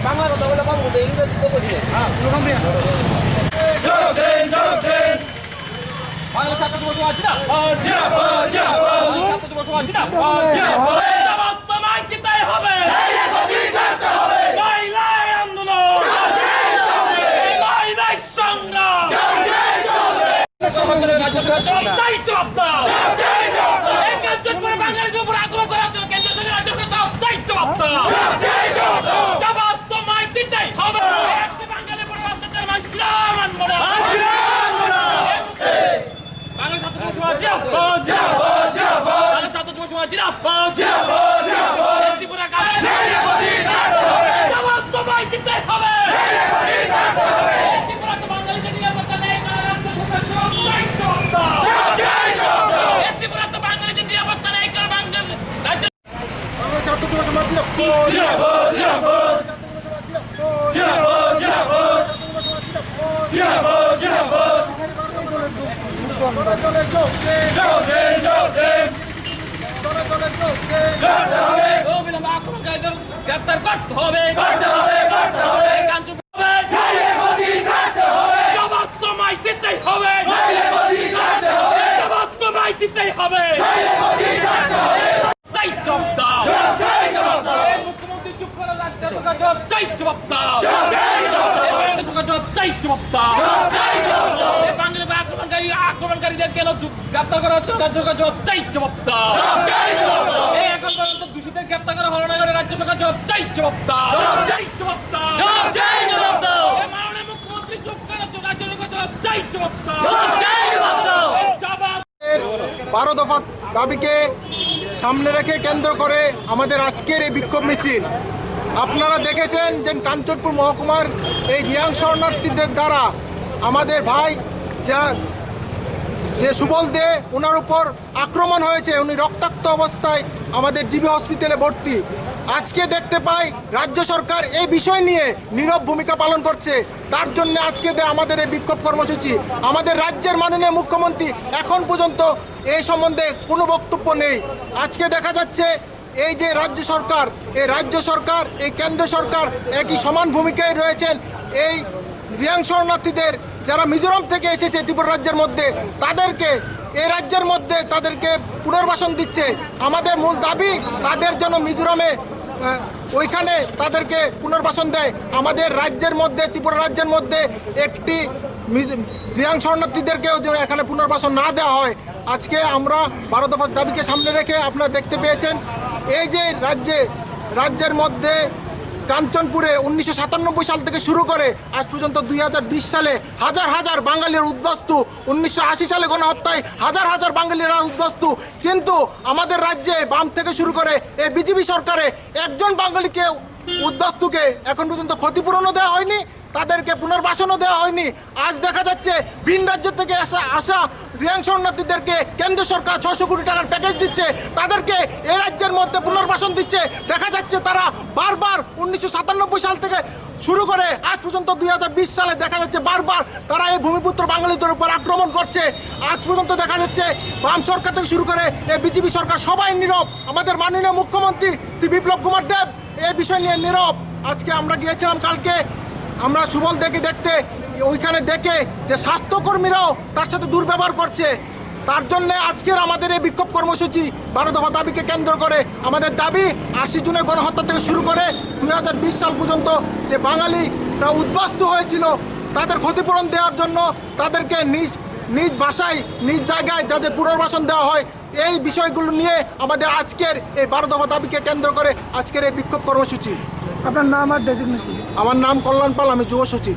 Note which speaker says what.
Speaker 1: বাংলা কথা বলে কম বুঝে ইংরেজিতে বলছি বাংলা ছাত্র যুব সমাজ ছাত্র যুব সমাজ তোমায় জিতাই হবে মহিলাই আন্দোলন মহিলাই সংগ্রাম বাঙালির উপর আক্রমণ করার জন্য কেন্দ্র সরকার রাজ্য সরকার দায়িত্ব জবাব তোমায় দিতেই হবে বাঙালির উপর অত্যাচার মানছিলাম মানব না বাংলা ছাত্র যুব সমাজ বাংলা ছাত্র যুব সমাজ ত্রিপুরা জবাব তোমায় দিতেই হবে ত্রিপুরা তো বাঙালিদের নিরাপত্তা নেই ত্রিপুরা তো বাঙালিদের নিরাপত্তা নেই ছাত্র যুব সমাজ গ্রেপ্তার করতে হবে জবাব তোমায় দিতেই হবে জবাব তোমায় দিতেই হবে মুখ্যমন্ত্রী চুপ করে লাগছে জবাব দাও আক্রমণকারীদের কেন গ্রেপ্তার করা হচ্ছে রাজ্য সরকার জবাব দাও এখন পর্যন্ত দোষীদের গ্রেপ্তার করা হলো না রাজ্য সরকার জবাব দাও মাননীয় মুখ্যমন্ত্রী চুপ করে রাজ্য সরকার জবাব
Speaker 2: 12 দফা দাবিকে সামনে রেখে কেন্দ্র করে আমাদের আজকের এই বিক্ষোভ মিছিল। আপনারা দেখেছেন যে কাঞ্চনপুর মহকুমার এই রিয়াং শরণার্থীদের দ্বারা আমাদের ভাই যে সুবল দে ওনার উপর আক্রমণ হয়েছে, উনি রক্তাক্ত অবস্থায় আমাদের জিবি হসপিটালে ভর্তি। আজকে দেখতে পাই রাজ্য সরকার এই বিষয় নিয়ে নীরব ভূমিকা পালন করছে। তার জন্য আজকে আমাদের এই বিক্ষোভ কর্মসূচি। আমাদের রাজ্যের মাননীয় মুখ্যমন্ত্রী এখন পর্যন্ত এই সম্বন্ধে কোনো বক্তব্য নেই। আজকে দেখা যাচ্ছে এই যে রাজ্য সরকার, এই রাজ্য সরকার, এই কেন্দ্র সরকার একই সমান ভূমিকায় রয়েছেন। এই রিয়াং শরণার্থীদের যারা মিজোরাম থেকে এসেছে ত্রিপুরা রাজ্যের মধ্যে, তাদেরকে এই রাজ্যের মধ্যে তাদেরকে পুনর্বাসন দিচ্ছে। আমাদের মূল দাবি তাদের জন্য মিজোরামে ওইখানে তাদেরকে পুনর্বাসন দেয়। আমাদের রাজ্যের মধ্যে, ত্রিপুরা রাজ্যের মধ্যে একটি রিয়াং শরণার্থীদেরকেও যেন এখানে পুনর্বাসন না দেওয়া হয়। আজকে আমরা 12 দফা দাবিকে সামনে রেখে আপনারা দেখতে পেয়েছেন এই যে রাজ্যের মধ্যে কাঞ্চনপুরে 1997 সাল থেকে শুরু করে আজ পর্যন্ত 2020 সালে হাজার হাজার বাঙালির উদ্বাস্তু, 1980 সালে গণহত্যায় হাজার হাজার বাঙালিরা উদ্বাস্তু। কিন্তু আমাদের রাজ্যে বাম থেকে শুরু করে এই বিজেপি সরকারে একজন বাঙালিকে উদ্বাস্তুকে এখন পর্যন্ত ক্ষতিপূরণও দেওয়া হয়নি, তাদেরকে পুনর্বাসনও দেওয়া হয়নি। আজ দেখা যাচ্ছে ভিন রাজ্য থেকে আসা রিয়াং শরণার্থীদেরকে কেন্দ্র সরকার 600 কোটি টাকার প্যাকেজ দিচ্ছে, তাদেরকে এই রাজ্যের মধ্যে পুনর্বাসন দিচ্ছে। দেখা যাচ্ছে তারা বারবার 1997 সাল থেকে শুরু করে আজ পর্যন্ত 2020 সালে দেখা যাচ্ছে বারবার তারা এই ভূমিপুত্র বাঙালিদের উপর আক্রমণ করছে। আজ পর্যন্ত দেখা যাচ্ছে বাম সরকার থেকে শুরু করে এই বিজেপি সরকার সবাই নীরব। আমাদের মাননীয় মুখ্যমন্ত্রী শ্রী বিপ্লব কুমার দেব এই বিষয় নিয়ে নীরব। আজকে আমরা গিয়েছিলাম কালকে, আমরা সুবল দেখতে ওইখানে দেখে যে স্বাস্থ্যকর্মীরাও তার সাথে দুর্ব্যবহার করছে। তার জন্য আজকের আমাদের এই বিক্ষোভ কর্মসূচি 12 দফা দাবিকে কেন্দ্র করে আমাদের দাবি 80 জুনের গণহত্যা থেকে শুরু করে 2020 সাল পর্যন্ত যে বাঙালিরা উদ্বাস্তু হয়েছিল তাদের ক্ষতিপূরণ দেওয়ার জন্য তাদেরকে নিজ বাসায় নিজ জায়গায় তাদের পুনর্বাসন দেওয়া হয়। এই বিষয়গুলো নিয়ে আমাদের আজকের এই 12 দফা দাবিকে কেন্দ্র করে আজকের এই বিক্ষোভ কর্মসূচি।
Speaker 3: আপনার নাম আর ডেজিগনেশন?
Speaker 2: আমার নাম কল্যাণ পাল, আমি যুব সচিব।